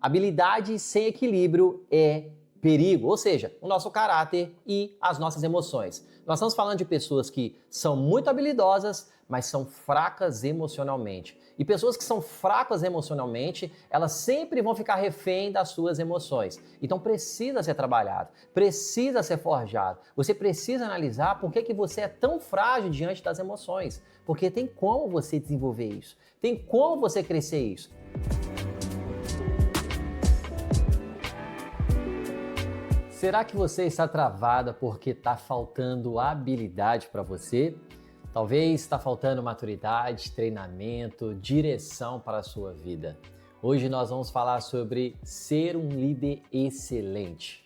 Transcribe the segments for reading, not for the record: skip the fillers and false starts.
Habilidade sem equilíbrio é perigo, ou seja, o nosso caráter e as nossas emoções. Nós estamos falando de pessoas que são muito habilidosas, mas são fracas emocionalmente. E pessoas que são fracas emocionalmente, elas sempre vão ficar refém das suas emoções. Então precisa ser trabalhado, precisa ser forjado. Você precisa analisar por que você é tão frágil diante das emoções. Porque tem como você desenvolver isso, tem como você crescer isso. Será que você está travada porque está faltando habilidade para você? Talvez está faltando maturidade, treinamento, direção para a sua vida. Hoje nós vamos falar sobre ser um líder excelente.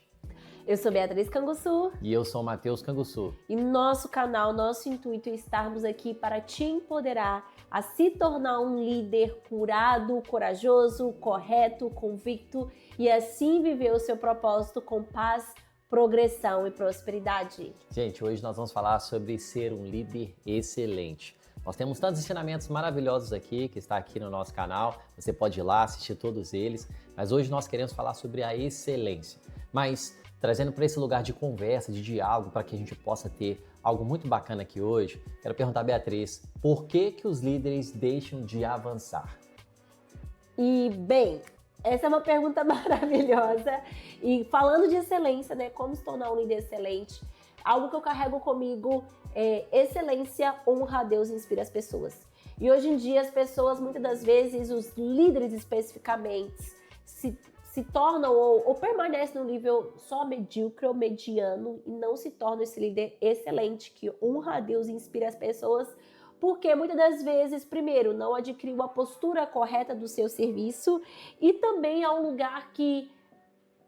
Eu sou Beatriz Canguçu. E eu sou Matheus Canguçu. E nosso canal, nosso intuito é estarmos aqui para te empoderar a se tornar um líder curado, corajoso, correto, convicto e assim viver o seu propósito com paz, progressão e prosperidade. Gente, hoje nós vamos falar sobre ser um líder excelente. Nós temos tantos ensinamentos maravilhosos aqui, que está aqui no nosso canal. Você pode ir lá assistir todos eles. Mas hoje nós queremos falar sobre a excelência. Mas trazendo para esse lugar de conversa, de diálogo, para que a gente possa ter algo muito bacana aqui hoje, quero perguntar a Beatriz, por que os líderes deixam de avançar? E, bem, essa é uma pergunta maravilhosa. E falando de excelência, né, como se tornar um líder excelente, algo que eu carrego comigo é excelência, honra a Deus e inspira as pessoas. E hoje em dia as pessoas, muitas das vezes, os líderes especificamente, se tornam ou permanecem no nível só medíocre ou mediano e não se tornam esse líder excelente que honra a Deus e inspira as pessoas, porque muitas das vezes, primeiro, não adquiriu a postura correta do seu serviço e também é um lugar que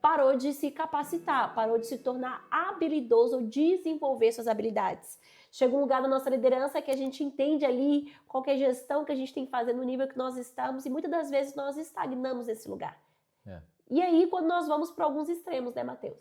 parou de se capacitar, parou de se tornar habilidoso ou desenvolver suas habilidades. Chega um lugar da nossa liderança que a gente entende ali qual que é a gestão que a gente tem que fazer no nível que nós estamos e muitas das vezes nós estagnamos nesse lugar. E aí, quando nós vamos para alguns extremos, né, Matheus?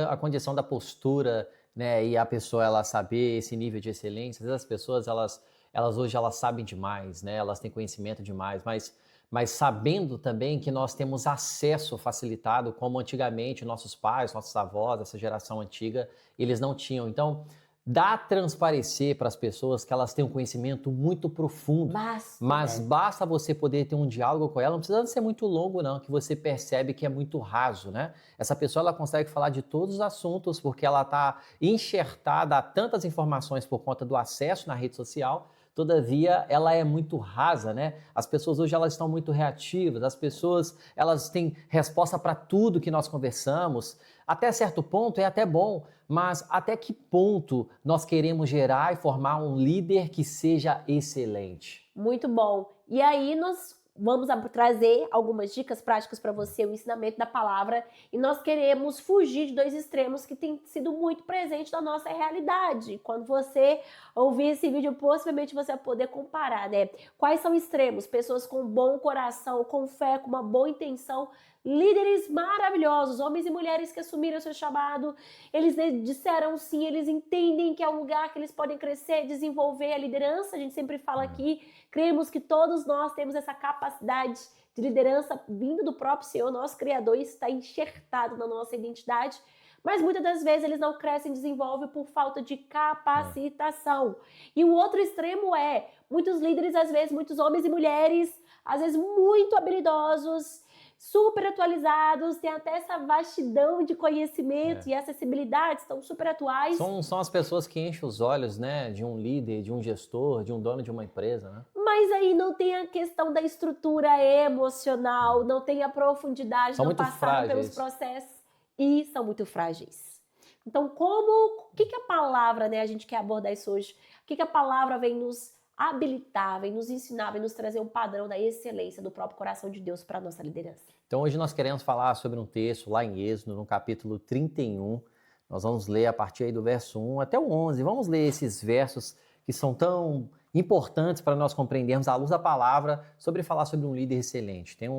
A condição da postura, né, e a pessoa ela saber esse nível de excelência. Às vezes as pessoas, elas hoje elas sabem demais, né, elas têm conhecimento demais, mas sabendo também que nós temos acesso facilitado, como antigamente nossos pais, nossos avós, essa geração antiga, eles não tinham. Então, dá a transparecer para as pessoas que elas têm um conhecimento muito profundo, mas basta você poder ter um diálogo com ela, não precisa ser muito longo não, que você percebe que é muito raso, né? Essa pessoa ela consegue falar de todos os assuntos porque ela está enxertada a tantas informações por conta do acesso na rede social. Todavia, ela é muito rasa, né? As pessoas hoje elas estão muito reativas, as pessoas elas têm resposta para tudo que nós conversamos. Até certo ponto é até bom, mas até que ponto nós queremos gerar e formar um líder que seja excelente? Muito bom. E aí nós vamos trazer algumas dicas práticas para você, o ensinamento da palavra, e nós queremos fugir de dois extremos que têm sido muito presentes na nossa realidade. Quando você ouvir esse vídeo, possivelmente você vai poder comparar, né? Quais são extremos? Pessoas com bom coração, com fé, com uma boa intenção, líderes maravilhosos, homens e mulheres que assumiram o seu chamado, eles disseram sim, eles entendem que é um lugar que eles podem crescer, desenvolver a liderança. A gente sempre fala aqui, cremos que todos nós temos essa capacidade de liderança vindo do próprio Senhor, nosso Criador, isso está enxertado na nossa identidade, mas muitas das vezes eles não crescem e desenvolvem por falta de capacitação. E o outro extremo é, muitos líderes, às vezes, muitos homens e mulheres, às vezes muito habilidosos, super atualizados, tem até essa vastidão de conhecimento e acessibilidade, estão super atuais. São as pessoas que enchem os olhos, né, de um líder, de um gestor, de um dono de uma empresa, né? Mas aí não tem a questão da estrutura emocional, não tem a profundidade, São não muito passaram pelos frágeis. processos e são muito frágeis. Então, o que a palavra, né, a gente quer abordar isso hoje, o que a palavra vem nos habilitar, vem nos ensinar, vem nos trazer um padrão da excelência do próprio coração de Deus para a nossa liderança. Então hoje nós queremos falar sobre um texto lá em Êxodo, no capítulo 31. Nós vamos ler a partir aí do verso 1 até o 11. Vamos ler esses versos que são tão importantes para nós compreendermos à luz da palavra sobre falar sobre um líder excelente. Tem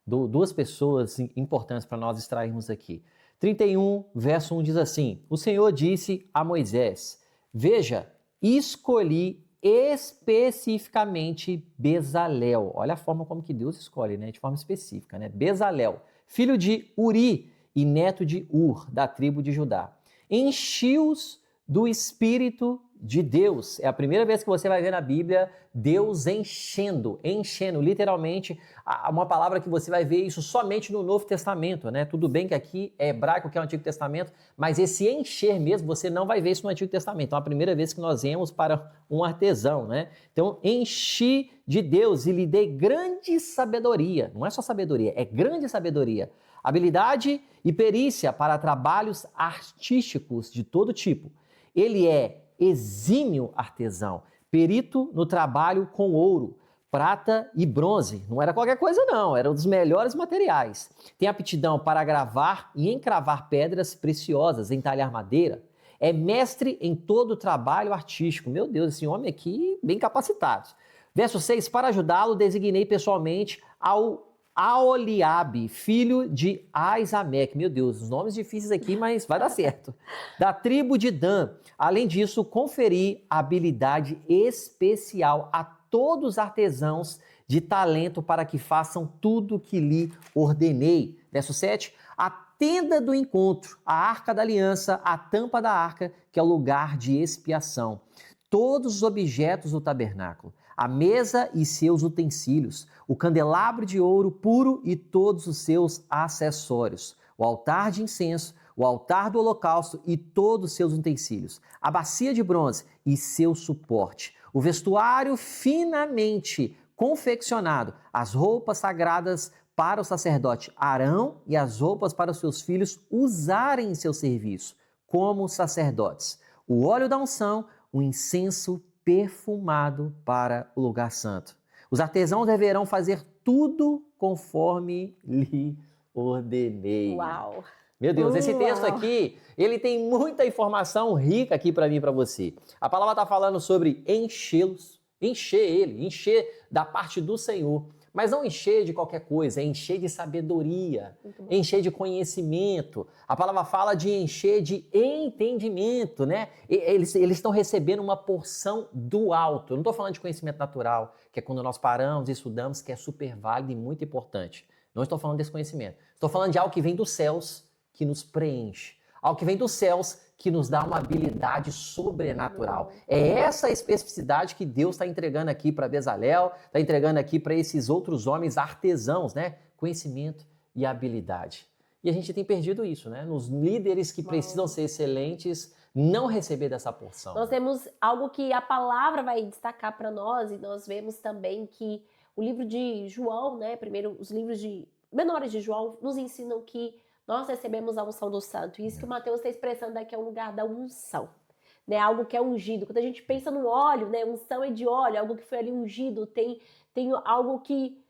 duas pessoas importantes para nós extrairmos aqui. 31, verso 1 diz assim: O Senhor disse a Moisés: Veja, escolhi especificamente Bezalel. Olha a forma como que Deus escolhe, né? De forma específica, né? Bezalel, filho de Uri e neto de Ur, da tribo de Judá. Enchi-os do Espírito de Deus. É a primeira vez que você vai ver na Bíblia Deus enchendo, literalmente, uma palavra que você vai ver isso somente no Novo Testamento, né? Tudo bem que aqui é hebraico, que é o Antigo Testamento, mas esse encher mesmo, você não vai ver isso no Antigo Testamento. Então, é a primeira vez que nós vemos para um artesão, né? Então, enchi de Deus e lhe dei grande sabedoria. Não é só sabedoria, é grande sabedoria. Habilidade e perícia para trabalhos artísticos de todo tipo. Ele é exímio artesão, perito no trabalho com ouro, prata e bronze. Não era qualquer coisa não, era um dos melhores materiais. Tem aptidão para gravar e encravar pedras preciosas, entalhar madeira. É mestre em todo o trabalho artístico. Meu Deus, esse homem aqui bem capacitado. Verso 6, para ajudá-lo, designei pessoalmente ao Aoliabe, filho de Aizamek. Meu Deus, os nomes difíceis aqui, mas vai dar certo. Da tribo de Dan. Além disso, conferi habilidade especial a todos os artesãos de talento para que façam tudo o que lhe ordenei. Verso 7. A tenda do encontro, a arca da aliança, a tampa da arca, que é o lugar de expiação. Todos os objetos do tabernáculo, a mesa e seus utensílios, o candelabro de ouro puro e todos os seus acessórios, o altar de incenso, o altar do holocausto e todos os seus utensílios, a bacia de bronze e seu suporte, o vestuário finamente confeccionado, as roupas sagradas para o sacerdote Arão e as roupas para os seus filhos usarem em seu serviço, como sacerdotes, o óleo da unção, o incenso perfumado para o lugar santo. Os artesãos deverão fazer tudo conforme lhe ordenei. Uau! Meu Deus, esse texto aqui, ele tem muita informação rica aqui para mim e para você. A palavra está falando sobre enchê-los, encher da parte do Senhor. Mas não encher de qualquer coisa, é encher de sabedoria, encher de conhecimento. A palavra fala de encher de entendimento, né? Eles estão recebendo uma porção do alto. Eu não estou falando de conhecimento natural, que é quando nós paramos e estudamos, que é super válido e muito importante. Não estou falando desse conhecimento. Estou falando de algo que vem dos céus, que nos preenche. Algo que vem dos céus, que nos dá uma habilidade sobrenatural. É essa especificidade que Deus está entregando aqui para Bezalel, está entregando aqui para esses outros homens artesãos, né? Conhecimento e habilidade. E a gente tem perdido isso, né? Nos líderes que precisam ser excelentes, não receber dessa porção. Nós temos algo que a palavra vai destacar para nós, e nós vemos também que o livro de João, né? Primeiro, os livros menores de João nos ensinam que nós recebemos a unção do santo. E isso que o Mateus está expressando aqui é um lugar da unção, né? Algo que é ungido. Quando a gente pensa no óleo, né? Unção é de óleo, algo que foi ali ungido, tem algo que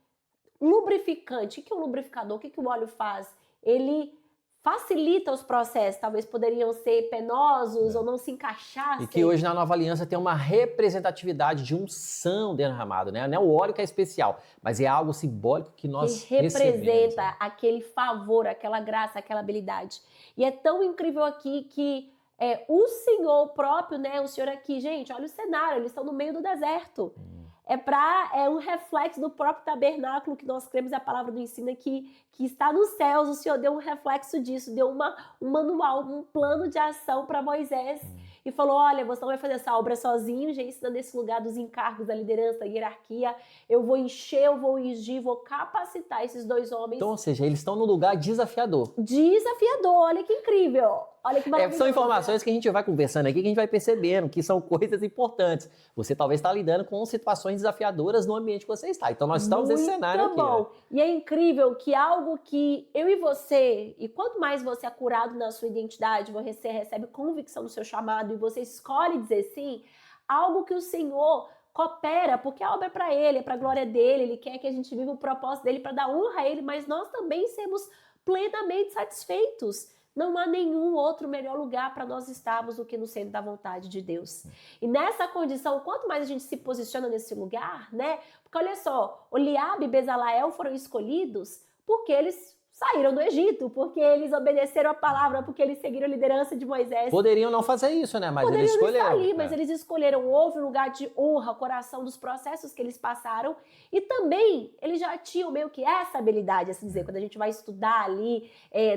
lubrificante. O que é um lubrificador? O que o óleo faz? Ele facilita os processos, talvez poderiam ser penosos ou não se encaixassem. E que hoje na Nova Aliança tem uma representatividade de unção derramado, né? Não é o óleo que é especial, mas é algo simbólico que nós representa recebemos, né? aquele favor, aquela graça, aquela habilidade. E é tão incrível aqui que o Senhor próprio, né? O Senhor aqui, gente, olha o cenário, eles estão no meio do deserto. É um reflexo do próprio tabernáculo que nós cremos, a palavra do ensino que está nos céus. O Senhor deu um reflexo disso, deu um manual, um plano de ação para Moisés e falou, olha, você não vai fazer essa obra sozinho, já ensina nesse lugar dos encargos, da liderança, da hierarquia, eu vou encher, eu vou ungir, vou capacitar esses dois homens. Então, ou seja, eles estão num lugar desafiador. Desafiador, olha que incrível. Olha que maravilhoso. São informações que a gente vai conversando aqui, que a gente vai percebendo que são coisas importantes. Você talvez está lidando com situações desafiadoras no ambiente que você está. Então nós estamos nesse cenário aqui. Muito bom. E é incrível que algo que eu e você, e quanto mais você é curado na sua identidade, você recebe convicção do seu chamado e você escolhe dizer sim, algo que o Senhor coopera, porque a obra é para Ele, é para a glória dEle, Ele quer que a gente viva o propósito dEle para dar honra a Ele, mas nós também sermos plenamente satisfeitos. Não há nenhum outro melhor lugar para nós estarmos do que no centro da vontade de Deus. E nessa condição, quanto mais a gente se posiciona nesse lugar, né? Porque olha só, Oliabe e Bezaleel foram escolhidos porque eles saíram do Egito, porque eles obedeceram a palavra, porque eles seguiram a liderança de Moisés. Poderiam não fazer isso, né? Mas eles escolheram. Estar ali, mas eles escolheram. Houve um lugar de honra, coração dos processos que eles passaram. E também, eles já tinham meio que essa habilidade, assim dizer, quando a gente vai estudar ali,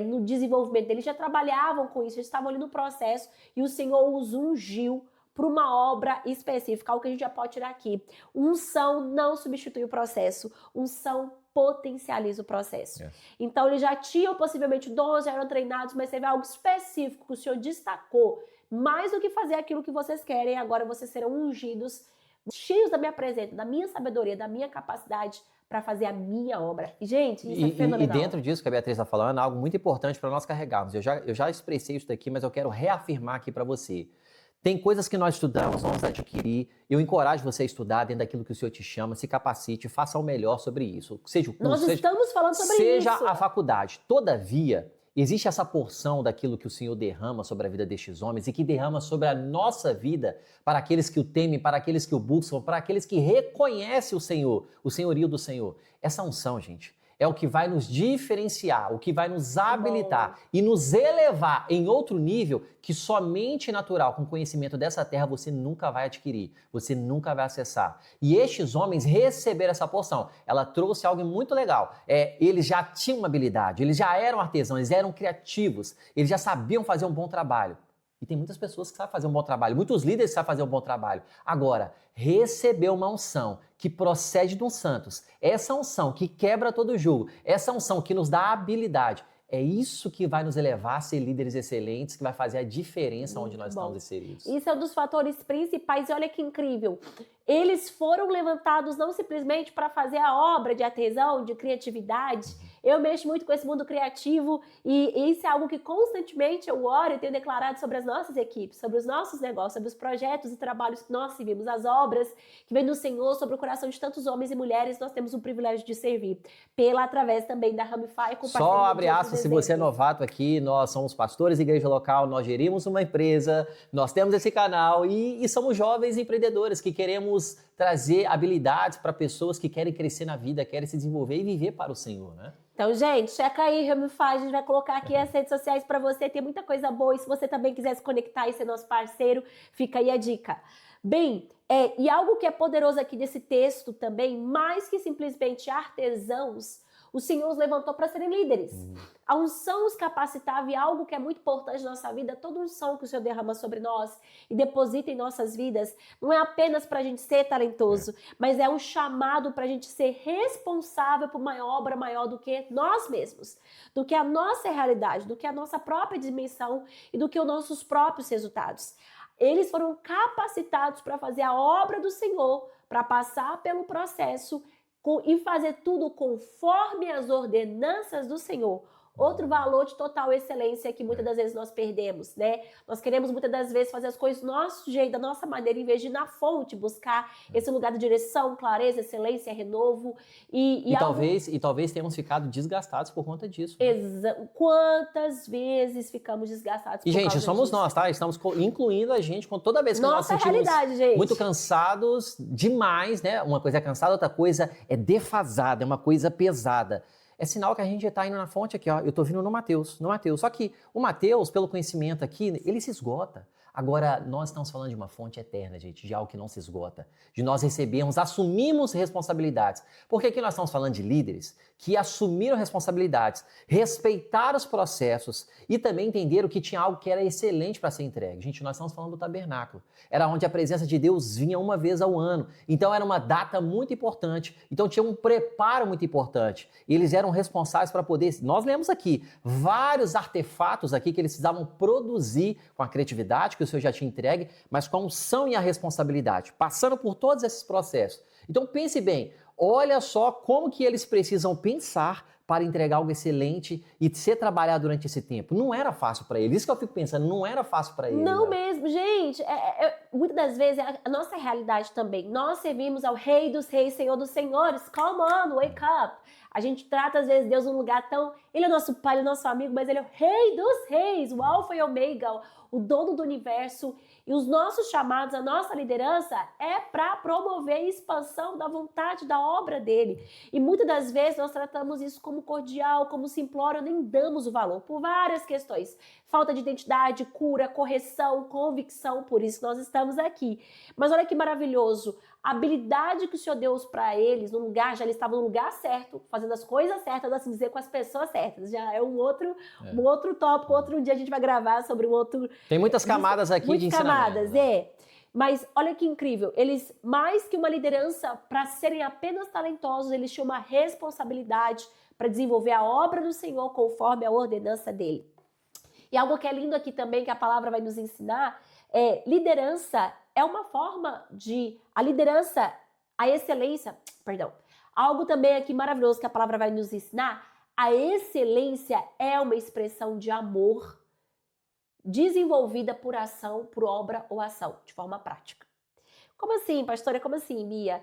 no desenvolvimento deles, já trabalhavam com isso, já estavam ali no processo, e o Senhor os ungiu para uma obra específica, algo que a gente já pode tirar aqui. Unção não substitui o processo, unção potencializa o processo. Então, eles já tinham possivelmente dons, já eram treinados, mas teve algo específico que o Senhor destacou. Mais do que fazer aquilo que vocês querem, agora vocês serão ungidos, cheios da minha presença, da minha sabedoria, da minha capacidade para fazer a minha obra. E, gente, isso é fenomenal. E dentro disso que a Beatriz está falando, é algo muito importante para nós carregarmos. Eu já expressei isso daqui, mas eu quero reafirmar aqui para você. Tem coisas que nós estudamos, vamos adquirir. Eu encorajo você a estudar dentro daquilo que o Senhor te chama, se capacite, faça o melhor sobre isso. Seja o curso, nós estamos falando sobre seja isso. a faculdade. Todavia, existe essa porção daquilo que o Senhor derrama sobre a vida destes homens e que derrama sobre a nossa vida para aqueles que o temem, para aqueles que o buscam, para aqueles que reconhecem o Senhor, o senhorio do Senhor. Essa unção, gente, é o que vai nos diferenciar, o que vai nos habilitar e nos elevar em outro nível que somente natural, com conhecimento dessa terra, você nunca vai adquirir, você nunca vai acessar. E estes homens receberam essa porção. Ela trouxe algo muito legal. Eles já tinham uma habilidade, eles já eram artesãos, eles eram criativos, eles já sabiam fazer um bom trabalho. E tem muitas pessoas que sabem fazer um bom trabalho, muitos líderes sabem fazer um bom trabalho. Agora, recebeu uma unção que procede de um santos, essa unção que quebra todo jugo, essa unção que nos dá habilidade, é isso que vai nos elevar a ser líderes excelentes, que vai fazer a diferença onde nós estamos inseridos. Isso é um dos fatores principais e olha que incrível. Eles foram levantados não simplesmente para fazer a obra de artesão, de criatividade. Eu mexo muito com esse mundo criativo e isso é algo que constantemente eu oro e tenho declarado sobre as nossas equipes, sobre os nossos negócios, sobre os projetos e trabalhos que nós servimos, as obras que vêm do Senhor sobre o coração de tantos homens e mulheres, nós temos o privilégio de servir através também da Ramify. Só abre aspas, se você é novato aqui, nós somos pastores de igreja local, nós gerimos uma empresa, nós temos esse canal e somos jovens empreendedores que queremos trazer habilidades para pessoas que querem crescer na vida, querem se desenvolver e viver para o Senhor, né? Então, gente, checa aí, Ramify, a gente vai colocar aqui as redes sociais para você, tem muita coisa boa e se você também quiser se conectar e ser nosso parceiro, fica aí a dica. Bem, e algo que é poderoso aqui desse texto também, mais que simplesmente artesãos, o Senhor os levantou para serem líderes. A unção os capacitava e algo que é muito importante na nossa vida, toda unção que o Senhor derrama sobre nós e deposita em nossas vidas, não é apenas para a gente ser talentoso, mas é um chamado para a gente ser responsável por uma obra maior do que nós mesmos, do que a nossa realidade, do que a nossa própria dimensão e do que os nossos próprios resultados. Eles foram capacitados para fazer a obra do Senhor, para passar pelo processo e fazer tudo conforme as ordenanças do Senhor. Outro valor de total excelência que muitas das vezes nós perdemos, né? Nós queremos muitas das vezes fazer as coisas do nosso jeito, da nossa maneira, em vez de ir na fonte, buscar esse lugar de direção, clareza, excelência, renovo. E talvez tenhamos ficado desgastados por conta disso. Né? Quantas vezes ficamos desgastados por causa disso? E, gente, somos disso? nós, tá? Estamos incluindo a gente com toda vez que nós sentimos muito cansados demais, né? Uma coisa é cansada, outra coisa é defasada, é uma coisa pesada. É sinal que a gente está indo na fonte aqui, ó. Eu estou vindo no Mateus. Só que o Mateus, pelo conhecimento aqui, ele se esgota. Agora, nós estamos falando de uma fonte eterna, gente, de algo que não se esgota. De nós recebermos, assumimos responsabilidades. Porque aqui nós estamos falando de líderes que assumiram responsabilidades, respeitaram os processos e também entenderam que tinha algo que era excelente para ser entregue. Gente, nós estamos falando do tabernáculo. Era onde a presença de Deus vinha uma vez ao ano. Então, era uma data muito importante. Então, tinha um preparo muito importante. E eles eram responsáveis para poder... Nós lemos aqui vários artefatos aqui que eles precisavam produzir com a criatividade que o Senhor já tinha entregue, mas com a unção e a responsabilidade, passando por todos esses processos. Então pense bem, olha só como que eles precisam pensar para entregar algo excelente e ser trabalhado durante esse tempo. Não era fácil para eles, isso que eu fico pensando, não era fácil para eles. Não mesmo, gente, muitas das vezes é a nossa realidade também. Nós servimos ao Rei dos Reis, Senhor dos Senhores. Come on, wake up. A gente trata às vezes Deus num lugar tão... Ele é nosso pai, ele é nosso amigo, mas ele é o Rei dos Reis, o Alfa e Ômega, o dono do universo. E os nossos chamados, a nossa liderança é para promover a expansão da vontade, da obra dele. E muitas das vezes nós tratamos isso como cordial, como simplório, nem damos o valor, por várias questões. Falta de identidade, cura, correção, convicção, por isso nós estamos aqui. Mas olha que maravilhoso, a habilidade que o Senhor deu para eles, no lugar, já eles estavam no lugar certo, fazendo as coisas certas, assim dizer, com as pessoas certas. Já é um outro tópico, outro dia a gente vai gravar sobre um outro... Tem muitas camadas aqui de ensinamento. Muitas camadas, Mas olha que incrível, eles, mais que uma liderança, para serem apenas talentosos, eles tinham uma responsabilidade para desenvolver a obra do Senhor conforme a ordenança dele. E algo que é lindo aqui também, que a palavra vai nos ensinar, liderança é uma forma de... A liderança, a excelência, perdão. Algo também aqui maravilhoso que a palavra vai nos ensinar, a excelência é uma expressão de amor desenvolvida por ação, por obra ou ação, de forma prática. Como assim, pastora? Como assim, Mia?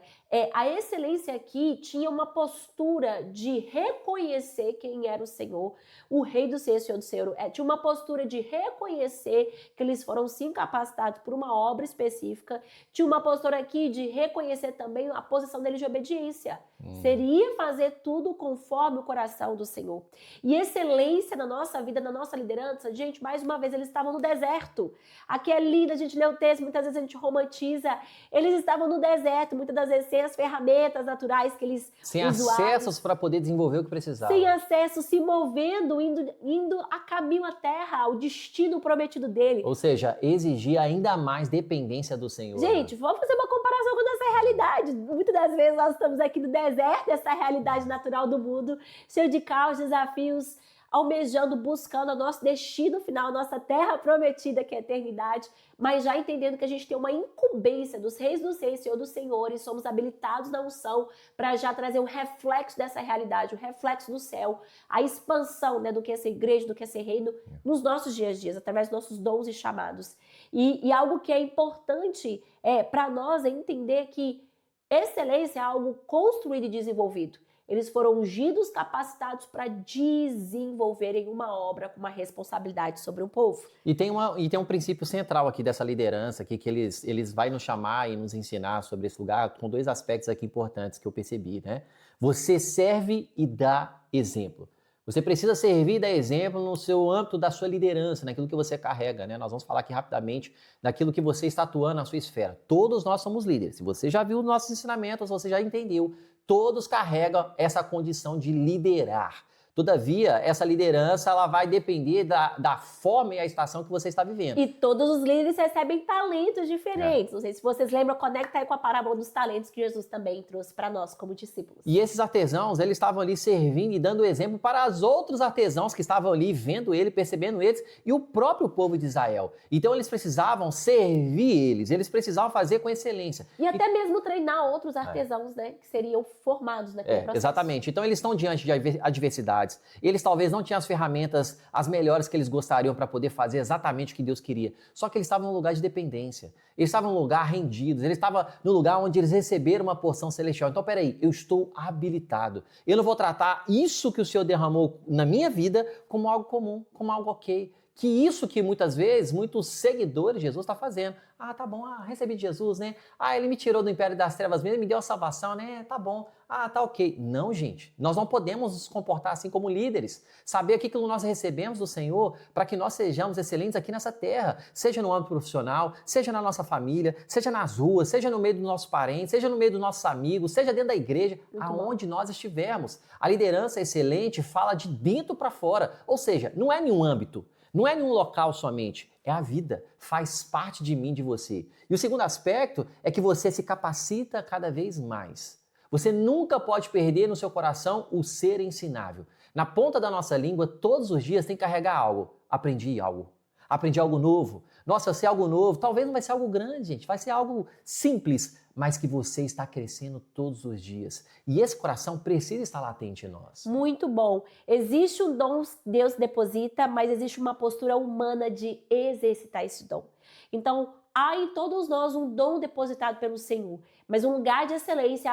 A excelência aqui tinha uma postura de reconhecer quem era o Senhor, o Rei do Ser, Senhor do Senhor. Tinha uma postura de reconhecer que eles foram sim capacitados por uma obra específica. Tinha uma postura aqui de reconhecer também a posição deles de obediência. Seria fazer tudo conforme o coração do Senhor. E excelência na nossa vida, na nossa liderança, gente, mais uma vez, eles estavam no deserto. Aqui é lindo, a gente lê o texto, muitas vezes a gente romantiza. Eles estavam no deserto, muitas das vezes sem as ferramentas naturais que eles sem acessos para poder desenvolver o que precisavam. Sem acesso, se movendo, indo a caminho à terra, ao destino prometido dele. Ou seja, exigir ainda mais dependência do Senhor. Gente, vamos fazer uma comparação com a nossa realidade. Muitas das vezes nós estamos aqui no deserto, essa realidade natural do mundo, cheio de caos, desafios, almejando, buscando o nosso destino final, a nossa terra prometida, que é a eternidade, mas já entendendo que a gente tem uma incumbência dos reis dos reis, Senhor dos senhores, somos habilitados na unção para já trazer um reflexo dessa realidade, um reflexo do céu, a expansão, né, do que é ser igreja, do que é ser reino, nos nossos dias a dias, através dos nossos dons e chamados. E algo que é importante para nós é entender que excelência é algo construído e desenvolvido. Eles foram ungidos, capacitados para desenvolverem uma obra com uma responsabilidade sobre o povo. E tem um princípio central aqui dessa liderança, aqui, que eles vão nos chamar e nos ensinar sobre esse lugar, com dois aspectos aqui importantes que eu percebi, né? Você serve e dá exemplo. Você precisa servir e dar exemplo no seu âmbito da sua liderança, naquilo que você carrega, né? Nós vamos falar aqui rapidamente daquilo que você está atuando na sua esfera. Todos nós somos líderes. Se você já viu os nossos ensinamentos, você já entendeu. Todos carregam essa condição de liderar. Todavia, essa liderança ela vai depender da forma e a estação que você está vivendo. E todos os líderes recebem talentos diferentes. Não sei se vocês lembram, conecta aí com a parábola dos talentos que Jesus também trouxe para nós como discípulos. E esses artesãos, eles estavam ali servindo e dando exemplo para os outros artesãos que estavam ali vendo ele, percebendo eles e o próprio povo de Israel. Então eles precisavam servir eles precisavam fazer com excelência. E até mesmo treinar outros artesãos, né, que seriam formados naquele processo. Exatamente. Então eles estão diante de adversidade. Eles talvez não tinham as ferramentas, as melhores que eles gostariam para poder fazer exatamente o que Deus queria. Só que eles estavam num lugar de dependência. Eles estavam num lugar rendidos. Eles estavam no lugar onde eles receberam uma porção celestial. Então, peraí, eu estou habilitado. Eu não vou tratar isso que o Senhor derramou na minha vida como algo comum, como algo ok. Que isso que muitas vezes, muitos seguidores de Jesus estão fazendo. Ah, tá bom, recebi de Jesus, né? Ah, ele me tirou do império das trevas mesmo, me deu a salvação, né? Tá bom, tá ok. Não, gente, nós não podemos nos comportar assim como líderes. Saber aquilo que nós recebemos do Senhor para que nós sejamos excelentes aqui nessa terra, seja no âmbito profissional, seja na nossa família, seja nas ruas, seja no meio dos nossos parentes, seja no meio dos nossos amigos, seja dentro da igreja, aonde nós estivermos. A liderança excelente fala de dentro para fora, ou seja, não é nenhum âmbito. Não é num local somente, é a vida, faz parte de mim, de você. E o segundo aspecto é que você se capacita cada vez mais. Você nunca pode perder no seu coração o ser ensinável. Na ponta da nossa língua, todos os dias tem que carregar algo. Aprendi algo novo. Nossa, eu sei algo novo. Talvez não vai ser algo grande, gente. Vai ser algo simples, mas que você está crescendo todos os dias. E esse coração precisa estar latente em nós. Muito bom. Existe um dom que Deus deposita, mas existe uma postura humana de exercitar esse dom. Então, há em todos nós um dom depositado pelo Senhor, mas um lugar de excelência,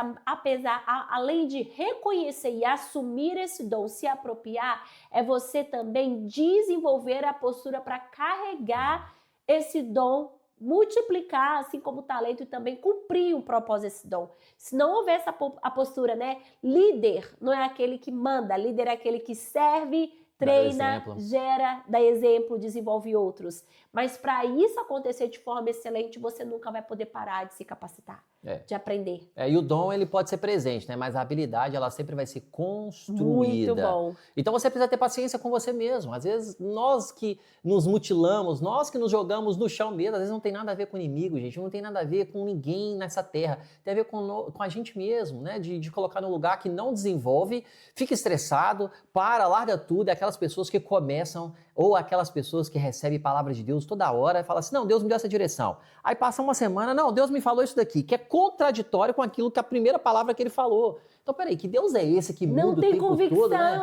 além de reconhecer e assumir esse dom, se apropriar, é você também desenvolver a postura para carregar esse dom, multiplicar, assim como o talento, e também cumprir o propósito desse dom. Se não houver essa a postura, né? Líder não é aquele que manda, líder é aquele que serve, treina, gera, dá exemplo, desenvolve outros. Mas para isso acontecer de forma excelente, você nunca vai poder parar de se capacitar, de aprender. E o dom, ele pode ser presente, né? Mas a habilidade, ela sempre vai ser construída. Muito bom. Então você precisa ter paciência com você mesmo. Às vezes, nós que nos mutilamos, nós que nos jogamos no chão mesmo, às vezes não tem nada a ver com o inimigo, gente. Não tem nada a ver com ninguém nessa terra. Tem a ver com a gente mesmo, né? De colocar num lugar que não desenvolve, fica estressado, larga tudo. É aquelas pessoas que começam, ou aquelas pessoas que recebem palavras de Deus toda hora e falam assim, não, Deus me deu essa direção. Aí passa uma semana, não, Deus me falou isso daqui, que é contraditório com aquilo que a primeira palavra que ele falou. Então, peraí, que Deus é esse que muda o tempo todo, né?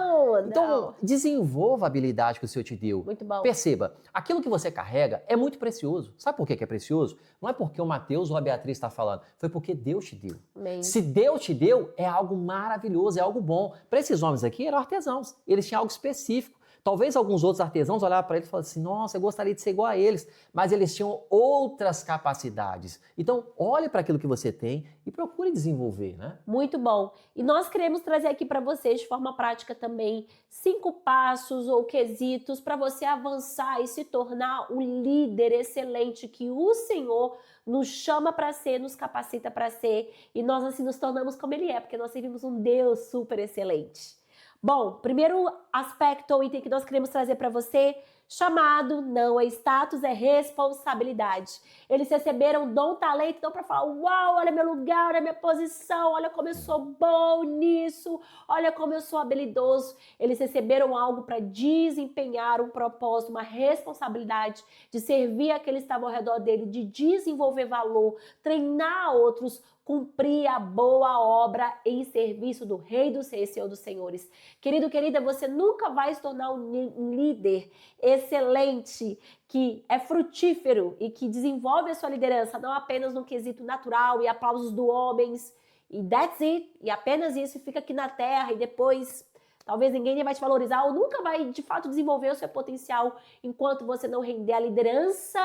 Então, desenvolva a habilidade que o Senhor te deu. Muito bom. Perceba, aquilo que você carrega é muito precioso. Sabe por que é precioso? Não é porque o Mateus ou a Beatriz está falando, foi porque Deus te deu. Amém. Se Deus te deu, é algo maravilhoso, é algo bom. Para esses homens aqui, eram artesãos. Eles tinham algo específico. Talvez alguns outros artesãos olhavam para eles e falavam assim, nossa, eu gostaria de ser igual a eles, mas eles tinham outras capacidades. Então, olhe para aquilo que você tem e procure desenvolver, né? Muito bom. E nós queremos trazer aqui para vocês, de forma prática também, 5 passos ou quesitos para você avançar e se tornar o líder excelente que o Senhor nos chama para ser, nos capacita para ser, e nós assim nos tornamos como Ele é, porque nós servimos um Deus super excelente. Bom, primeiro aspecto ou item que nós queremos trazer para você, chamado não é status, é responsabilidade. Eles receberam dom, talento, então para falar, uau, olha meu lugar, olha minha posição, olha como eu sou bom nisso, olha como eu sou habilidoso. Eles receberam algo para desempenhar um propósito, uma responsabilidade de servir aqueles que estavam ao redor dele, de desenvolver valor, treinar outros, cumprir a boa obra em serviço do Rei dos Reis, Senhor dos Senhores. Querido, querida, você nunca vai se tornar um líder excelente, que é frutífero e que desenvolve a sua liderança, não apenas no quesito natural e aplausos dos homens, e that's it, e apenas isso fica aqui na terra e depois talvez ninguém vai te valorizar ou nunca vai de fato desenvolver o seu potencial enquanto você não render a liderança,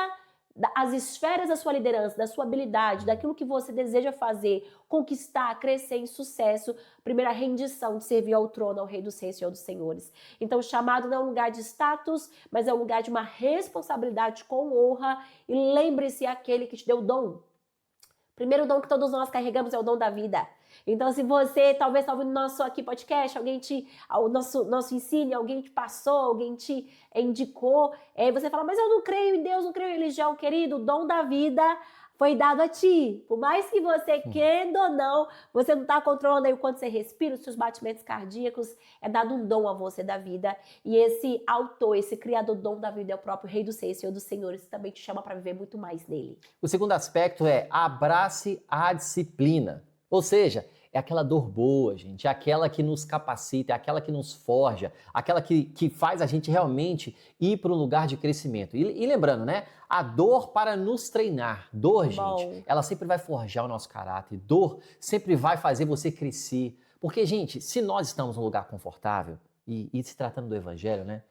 as esferas da sua liderança, da sua habilidade, daquilo que você deseja fazer, conquistar, crescer em sucesso, primeira rendição de servir ao trono, ao Rei dos Reis, Senhor dos Senhores. Então o chamado não é um lugar de status, mas é um lugar de uma responsabilidade com honra, e lembre-se, aquele que te deu o dom. Primeiro dom que todos nós carregamos é o dom da vida. Então, se você talvez está ouvindo nosso aqui podcast, o nosso ensino, alguém te passou, alguém te indicou, aí você fala, mas eu não creio em Deus, não creio em religião, querido, o dom da vida foi dado a ti. Por mais que você queira ou não, você não está controlando aí o quanto você respira, os seus batimentos cardíacos, é dado um dom a você da vida. E esse autor, esse criador do dom da vida é o próprio Rei dos Reis, Senhor dos Senhores, que também te chama para viver muito mais nele. O segundo aspecto é abrace a disciplina. Ou seja, é aquela dor boa, gente, é aquela que nos capacita, é aquela que nos forja, aquela que faz a gente realmente ir para um lugar de crescimento. E lembrando, né? A dor para nos treinar. Dor, gente, ela sempre vai forjar o nosso caráter. Dor sempre vai fazer você crescer. Porque, gente, se nós estamos num lugar confortável, e se tratando do evangelho, né?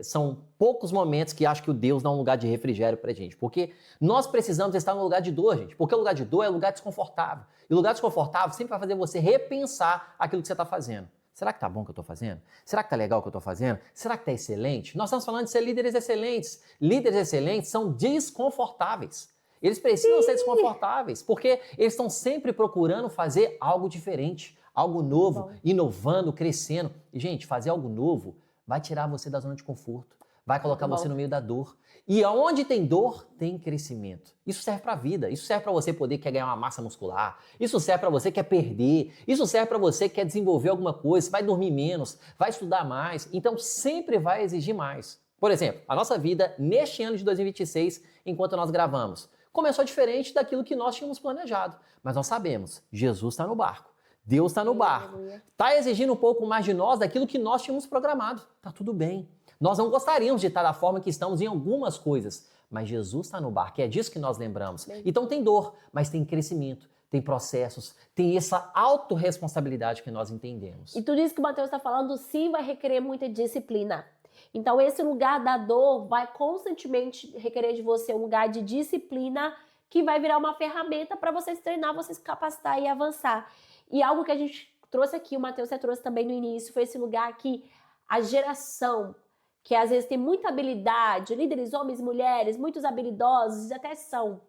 São poucos momentos que acho que o Deus dá um lugar de refrigério pra gente, porque nós precisamos estar num lugar de dor, gente, porque o lugar de dor é um lugar desconfortável, e o lugar desconfortável sempre vai fazer você repensar aquilo que você está fazendo. Será que tá bom o que eu tô fazendo? Será que tá legal o que eu tô fazendo? Será que tá excelente? Nós estamos falando de ser líderes excelentes. Líderes excelentes são desconfortáveis. Eles precisam ser desconfortáveis, porque eles estão sempre procurando fazer algo diferente, algo novo, inovando, crescendo. E, gente, fazer algo novo vai tirar você da zona de conforto, vai colocar você no meio da dor. E aonde tem dor, tem crescimento. Isso serve para a vida, isso serve para você poder quer ganhar uma massa muscular, isso serve para você que quer perder, isso serve para você que quer desenvolver alguma coisa, vai dormir menos, vai estudar mais, então sempre vai exigir mais. Por exemplo, a nossa vida neste ano de 2026, enquanto nós gravamos, começou diferente daquilo que nós tínhamos planejado, mas nós sabemos, Jesus está no barco. Deus está no barco. Está exigindo um pouco mais de nós daquilo que nós tínhamos programado. Tá tudo bem. Nós não gostaríamos de estar da forma que estamos em algumas coisas, mas Jesus está no barco, é disso que nós lembramos. Então tem dor, mas tem crescimento, tem processos, tem essa autorresponsabilidade que nós entendemos. E tudo isso que o Mateus está falando, sim, vai requerer muita disciplina. Então esse lugar da dor vai constantemente requerer de você um lugar de disciplina que vai virar uma ferramenta para você se treinar, você se capacitar e avançar. E algo que a gente trouxe aqui, o Mateus trouxe também no início, foi esse lugar que a geração, que às vezes tem muita habilidade, líderes, homens e mulheres, muitos habilidosos, até são.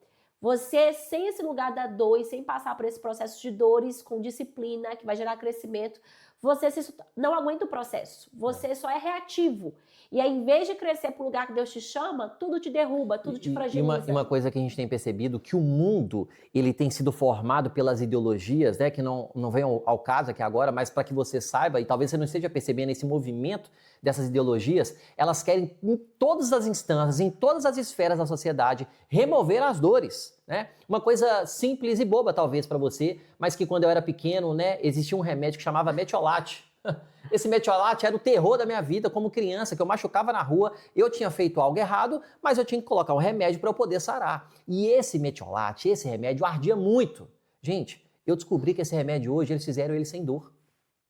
Você, sem esse lugar da dor e sem passar por esse processo de dores, com disciplina, que vai gerar crescimento, você não aguenta o processo. Você só é reativo. E aí, em vez de crescer para o lugar que Deus te chama, tudo te derruba, tudo te fragiliza. E uma coisa que a gente tem percebido, que o mundo ele tem sido formado pelas ideologias, né, que não vem ao caso aqui agora, mas para que você saiba, e talvez você não esteja percebendo esse movimento dessas ideologias, elas querem em todas as instâncias, em todas as esferas da sociedade, remover as dores. Né? Uma coisa simples e boba talvez para você, mas que quando eu era pequeno, né, existia um remédio que chamava metiolate. Esse metiolate era o terror da minha vida como criança, que eu machucava na rua, eu tinha feito algo errado, mas eu tinha que colocar um remédio para eu poder sarar. E esse metiolate, esse remédio ardia muito. Gente, eu descobri que esse remédio hoje, eles fizeram ele sem dor.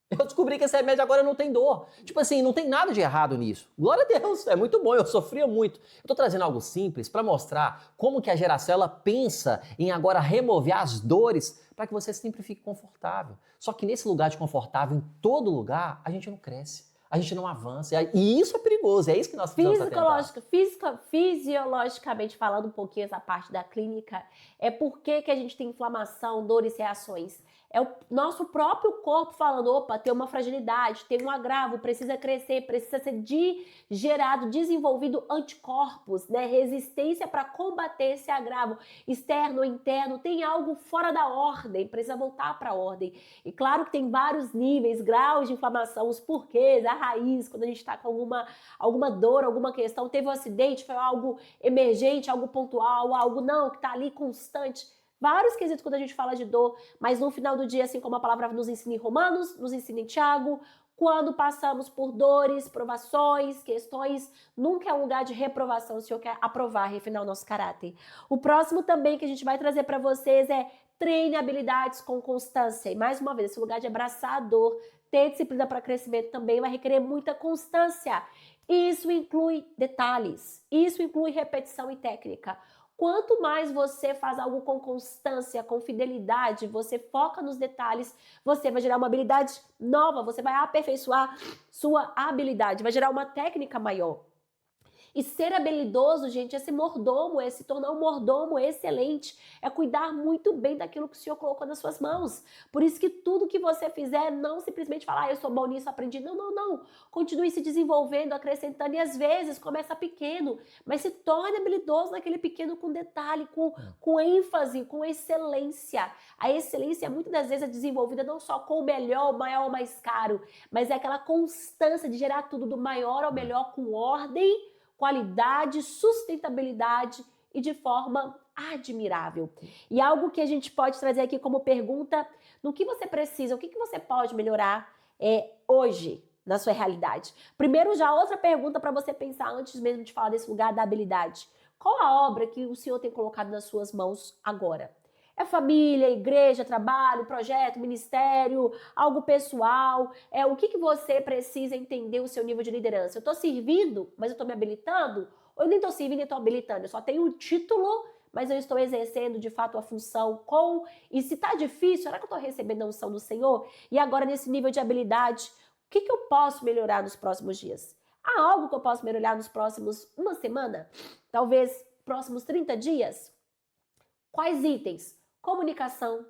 Eu descobri que esse remédio agora não tem dor. Tipo assim, não tem nada de errado nisso. Glória a Deus, é muito bom, eu sofria muito. Eu tô trazendo algo simples para mostrar como que a geração ela pensa em agora remover as dores para que você sempre fique confortável. Só que nesse lugar de confortável, em todo lugar, a gente não cresce. A gente não avança. E isso é perigoso, é isso que nós precisamos atentar. Fisiologicamente falando um pouquinho essa parte da clínica, é porque que a gente tem inflamação, dores e reações. É o nosso próprio corpo falando, opa, tem uma fragilidade, tem um agravo, precisa crescer, precisa ser gerado, desenvolvido anticorpos, né? Resistência para combater esse agravo externo ou interno, tem algo fora da ordem, precisa voltar para a ordem. E claro que tem vários níveis, graus de inflamação, os porquês, a raiz, quando a gente está com alguma dor, alguma questão, teve um acidente, foi algo emergente, algo pontual, algo não, que está ali constante. Vários quesitos quando a gente fala de dor, mas no final do dia, assim como a palavra nos ensina em Romanos, nos ensina em Tiago, quando passamos por dores, provações, questões, nunca é um lugar de reprovação, o Senhor quer aprovar, refinar o nosso caráter. O próximo também que a gente vai trazer para vocês é treine habilidades com constância. E mais uma vez, esse lugar de abraçar a dor, ter disciplina para crescimento também vai requerer muita constância. Isso inclui detalhes, isso inclui repetição e técnica. Quanto mais você faz algo com constância, com fidelidade, você foca nos detalhes, você vai gerar uma habilidade nova, você vai aperfeiçoar sua habilidade, vai gerar uma técnica maior. E ser habilidoso, gente, é ser mordomo, é se tornar um mordomo excelente, é cuidar muito bem daquilo que o Senhor colocou nas suas mãos. Por isso que tudo que você fizer, não simplesmente falar, eu sou bom nisso, aprendi. Não, não, não. Continue se desenvolvendo, acrescentando, e às vezes começa pequeno, mas se torne habilidoso naquele pequeno com detalhe, com ênfase, com excelência. A excelência, muitas das vezes, é desenvolvida não só com o melhor, o maior ou mais caro, mas é aquela constância de gerar tudo do maior ao melhor com ordem, qualidade, sustentabilidade e de forma admirável. E algo que a gente pode trazer aqui como pergunta, no que você precisa, o que você pode melhorar hoje na sua realidade? Primeiro, já outra pergunta para você pensar antes mesmo de falar desse lugar da habilidade. Qual a obra que o Senhor tem colocado nas suas mãos agora? É família, igreja, trabalho, projeto, ministério, algo pessoal. O que você precisa entender o seu nível de liderança? Eu estou servindo, mas eu estou me habilitando? Ou eu nem estou servindo e estou habilitando? Eu só tenho um título, mas eu estou exercendo de fato a função com... E se está difícil, será que eu estou recebendo a unção do Senhor? E agora nesse nível de habilidade, o que eu posso melhorar nos próximos dias? Há algo que eu posso melhorar nos próximos uma semana? Talvez próximos 30 dias? Quais itens? Comunicação,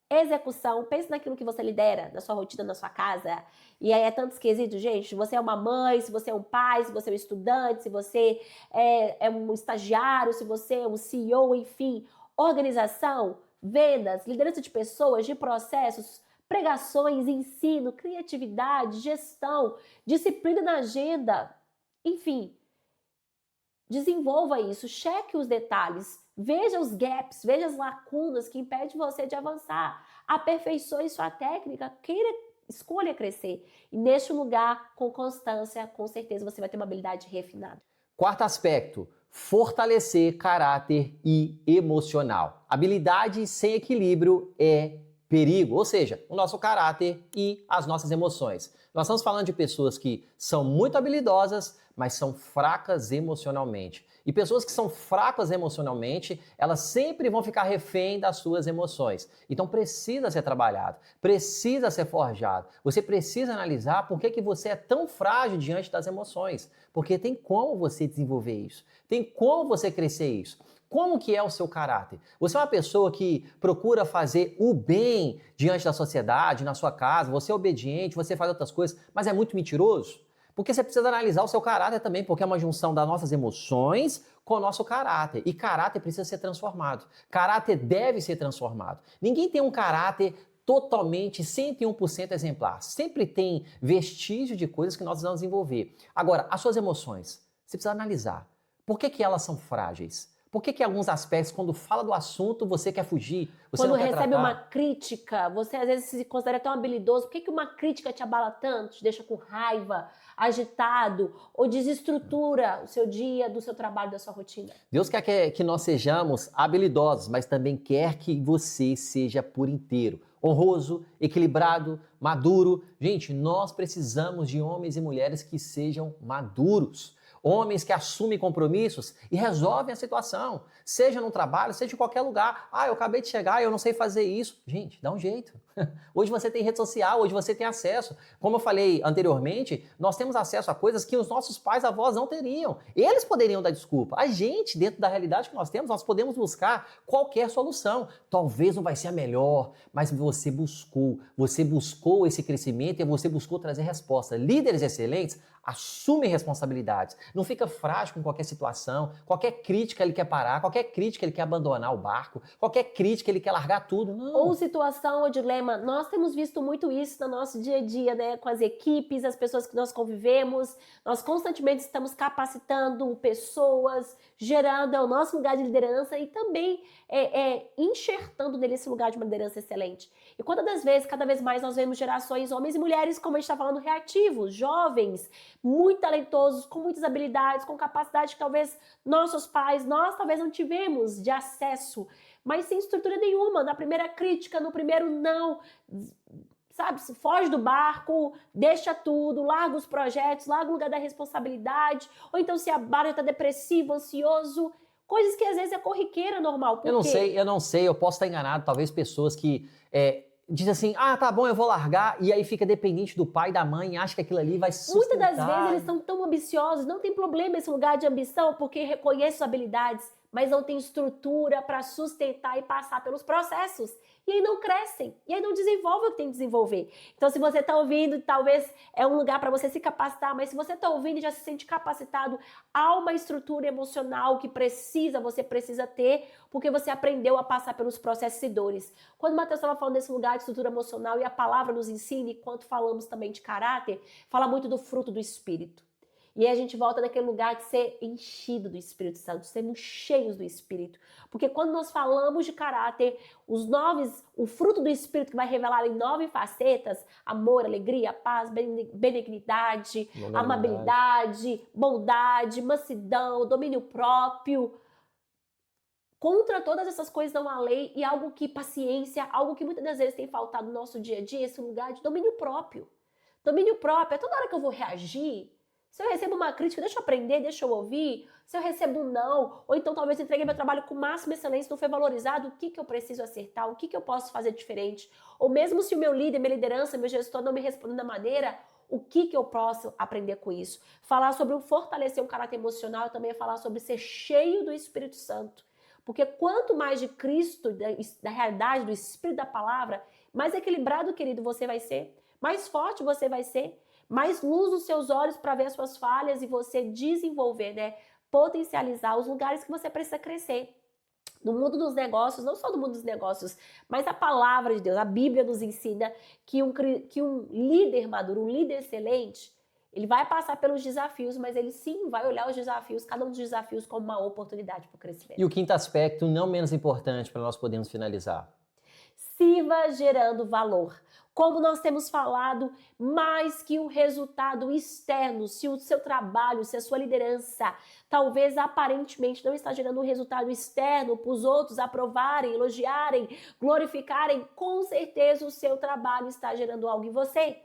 execução, pense naquilo que você lidera, na sua rotina, na sua casa. E aí é tantos quesitos, gente. Se você é uma mãe, se você é um pai, se você é um estudante, se você é um estagiário, se você é um CEO, enfim. Organização, vendas, liderança de pessoas, de processos, pregações, ensino, criatividade, gestão, disciplina na agenda. Enfim, desenvolva isso, cheque os detalhes. Veja os gaps, veja as lacunas que impedem você de avançar. Aperfeiçoe sua técnica, queira escolha crescer. E neste lugar, com constância, com certeza você vai ter uma habilidade refinada. Quarto aspecto, fortalecer caráter e emocional. Habilidade sem equilíbrio é perigo, ou seja, o nosso caráter e as nossas emoções. Nós estamos falando de pessoas que são muito habilidosas, mas são fracas emocionalmente. E pessoas que são fracas emocionalmente, elas sempre vão ficar refém das suas emoções. Então precisa ser trabalhado, precisa ser forjado. Você precisa analisar por que você é tão frágil diante das emoções. Porque tem como você desenvolver isso, tem como você crescer isso. Como que é o seu caráter? Você é uma pessoa que procura fazer o bem diante da sociedade, na sua casa, você é obediente, você faz outras coisas, mas é muito mentiroso? Porque você precisa analisar o seu caráter também, porque é uma junção das nossas emoções com o nosso caráter. E caráter precisa ser transformado. Caráter deve ser transformado. Ninguém tem um caráter totalmente 101% exemplar. Sempre tem vestígio de coisas que nós precisamos desenvolver. Agora, as suas emoções, você precisa analisar. Por que elas são frágeis? Por que alguns aspectos, quando fala do assunto, você quer fugir? Você quando não quer recebe tratar? uma crítica, você às vezes se considera tão habilidoso. Por que uma crítica te abala tanto, te deixa com raiva, agitado, ou desestrutura o seu dia, do seu trabalho, da sua rotina? Deus quer que nós sejamos habilidosos, mas também quer que você seja por inteiro. Honroso, equilibrado, maduro. Gente, nós precisamos de homens e mulheres que sejam maduros. Homens que assumem compromissos e resolvem a situação, seja no trabalho, seja em qualquer lugar. Ah, eu acabei de chegar e eu não sei fazer isso. Gente, dá um jeito. Hoje você tem rede social, hoje você tem acesso. Como eu falei anteriormente, nós temos acesso a coisas que os nossos pais, avós não teriam. Eles poderiam dar desculpa. A gente, dentro da realidade que nós temos, nós podemos buscar qualquer solução. Talvez não vai ser a melhor, mas você buscou esse crescimento e você buscou trazer resposta. Líderes excelentes assumem responsabilidades. Não fica frágil com qualquer situação, qualquer crítica ele quer parar, qualquer crítica ele quer abandonar o barco, qualquer crítica ele quer largar tudo. Não. Ou situação ou dilema. Nós temos visto muito isso no nosso dia a dia, né? Com as equipes, as pessoas que nós convivemos. Nós constantemente estamos capacitando pessoas, gerando o nosso lugar de liderança e também enxertando nele esse lugar de uma liderança excelente. E quantas das vezes, cada vez mais, nós vemos gerações, homens e mulheres, como a gente está falando, reativos, jovens, muito talentosos, com muitas habilidades, com capacidade que talvez nossos pais, nós talvez não tivemos de acesso, mas sem estrutura nenhuma. Na primeira crítica, no primeiro não, sabe, foge do barco, deixa tudo, larga os projetos, larga o lugar da responsabilidade, ou então se abala, está depressivo, ansioso, coisas que às vezes é corriqueira normal. Por Eu quê? não sei, eu posso estar enganado, talvez pessoas que dizem assim, ah, tá bom, eu vou largar, e aí fica dependente do pai e da mãe, acha que aquilo ali vai sustentar. Muitas das vezes eles são tão ambiciosos, não tem problema esse lugar de ambição, porque reconhece suas habilidades, mas não tem estrutura para sustentar e passar pelos processos. E aí não crescem, e aí não desenvolvem o que tem que desenvolver. Então, se você está ouvindo, talvez é um lugar para você se capacitar, mas se você está ouvindo e já se sente capacitado, há uma estrutura emocional que você precisa ter, porque você aprendeu a passar pelos processos e dores. Quando o Matheus estava falando desse lugar de estrutura emocional, e a palavra nos ensina, enquanto falamos também de caráter, fala muito do fruto do Espírito. E aí a gente volta naquele lugar de ser enchido do Espírito Santo, de sermos cheios do Espírito. Porque quando nós falamos de caráter, o fruto do Espírito que vai revelar em 9 facetas, amor, alegria, paz, benignidade, amabilidade, bondade, mansidão, domínio próprio. Contra todas essas coisas não há lei e algo que paciência, algo que muitas das vezes tem faltado no nosso dia a dia, esse lugar de domínio próprio. Domínio próprio, é toda hora que eu vou reagir. Se eu recebo uma crítica, deixa eu aprender, deixa eu ouvir. Se eu recebo um não, ou então talvez eu entreguei meu trabalho com máxima excelência, não foi valorizado, o que eu preciso acertar, o que eu posso fazer diferente? Ou mesmo se o meu líder, minha liderança, meu gestor não me respondeu da maneira, o que eu posso aprender com isso? Falar sobre o fortalecer um caráter emocional, também é falar sobre ser cheio do Espírito Santo. Porque quanto mais de Cristo, da realidade, do Espírito da palavra, mais equilibrado, querido, você vai ser, mais forte você vai ser, mais luz nos seus olhos para ver as suas falhas e você desenvolver, né? Potencializar os lugares que você precisa crescer. No mundo dos negócios, não só no mundo dos negócios, mas a palavra de Deus, a Bíblia nos ensina que um líder maduro, um líder excelente, ele vai passar pelos desafios, mas ele sim vai olhar os desafios, cada um dos desafios como uma oportunidade para o crescimento. E o quinto aspecto, não menos importante para nós podermos finalizar. Sirva gerando valor. Como nós temos falado, mais que um resultado externo, se o seu trabalho, se a sua liderança, talvez aparentemente não está gerando um resultado externo para os outros aprovarem, elogiarem, glorificarem, com certeza o seu trabalho está gerando algo em você.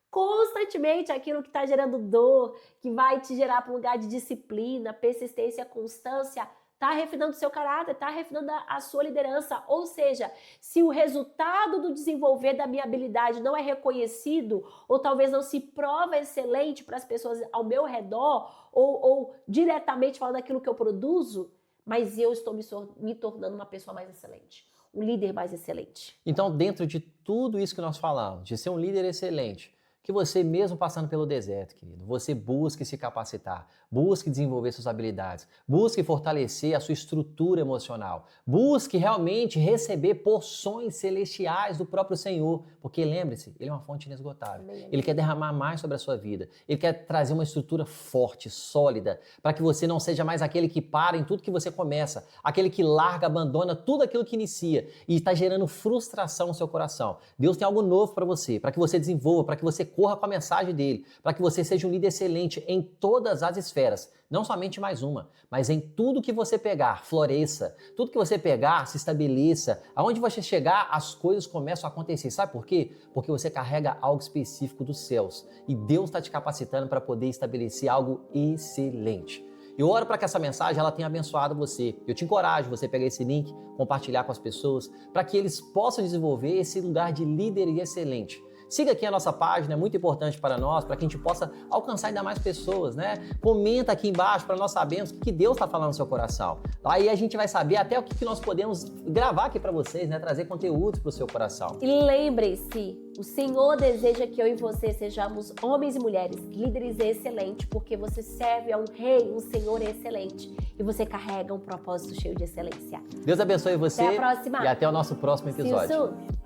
Constantemente aquilo que está gerando dor, que vai te gerar para um lugar de disciplina, persistência, constância, está refinando o seu caráter, está refinando a sua liderança. Ou seja, se o resultado do desenvolver da minha habilidade não é reconhecido, ou talvez não se prova excelente para as pessoas ao meu redor, ou diretamente falando daquilo que eu produzo, mas eu estou me tornando uma pessoa mais excelente, um líder mais excelente. Então, dentro de tudo isso que nós falamos, de ser um líder excelente, que você mesmo passando pelo deserto, querido, você busque se capacitar, busque desenvolver suas habilidades, busque fortalecer a sua estrutura emocional, busque realmente receber porções celestiais do próprio Senhor, porque lembre-se, Ele é uma fonte inesgotável. Ele quer derramar mais sobre a sua vida, Ele quer trazer uma estrutura forte, sólida, para que você não seja mais aquele que para em tudo que você começa, aquele que larga, abandona tudo aquilo que inicia e está gerando frustração no seu coração. Deus tem algo novo para que você desenvolva, para que você corra com a mensagem dele, para que você seja um líder excelente em todas as esferas, não somente mais uma, mas em tudo que você pegar, floresça, tudo que você pegar, se estabeleça, aonde você chegar, as coisas começam a acontecer, sabe por quê? Porque você carrega algo específico dos céus e Deus está te capacitando para poder estabelecer algo excelente. Eu oro para que essa mensagem ela tenha abençoado você. Eu te encorajo você pegar esse link, compartilhar com as pessoas, para que eles possam desenvolver esse lugar de líder e excelente. Siga aqui a nossa página, é muito importante para nós, para que a gente possa alcançar ainda mais pessoas, né? Comenta aqui embaixo para nós sabermos o que Deus está falando no seu coração. Aí a gente vai saber até o que nós podemos gravar aqui para vocês, né? Trazer conteúdos para o seu coração. E lembre-se, o Senhor deseja que eu e você sejamos homens e mulheres, líderes excelentes, porque você serve a um rei, um Senhor excelente. E você carrega um propósito cheio de excelência. Deus abençoe você. Até a próxima. E até o nosso próximo episódio. See you soon.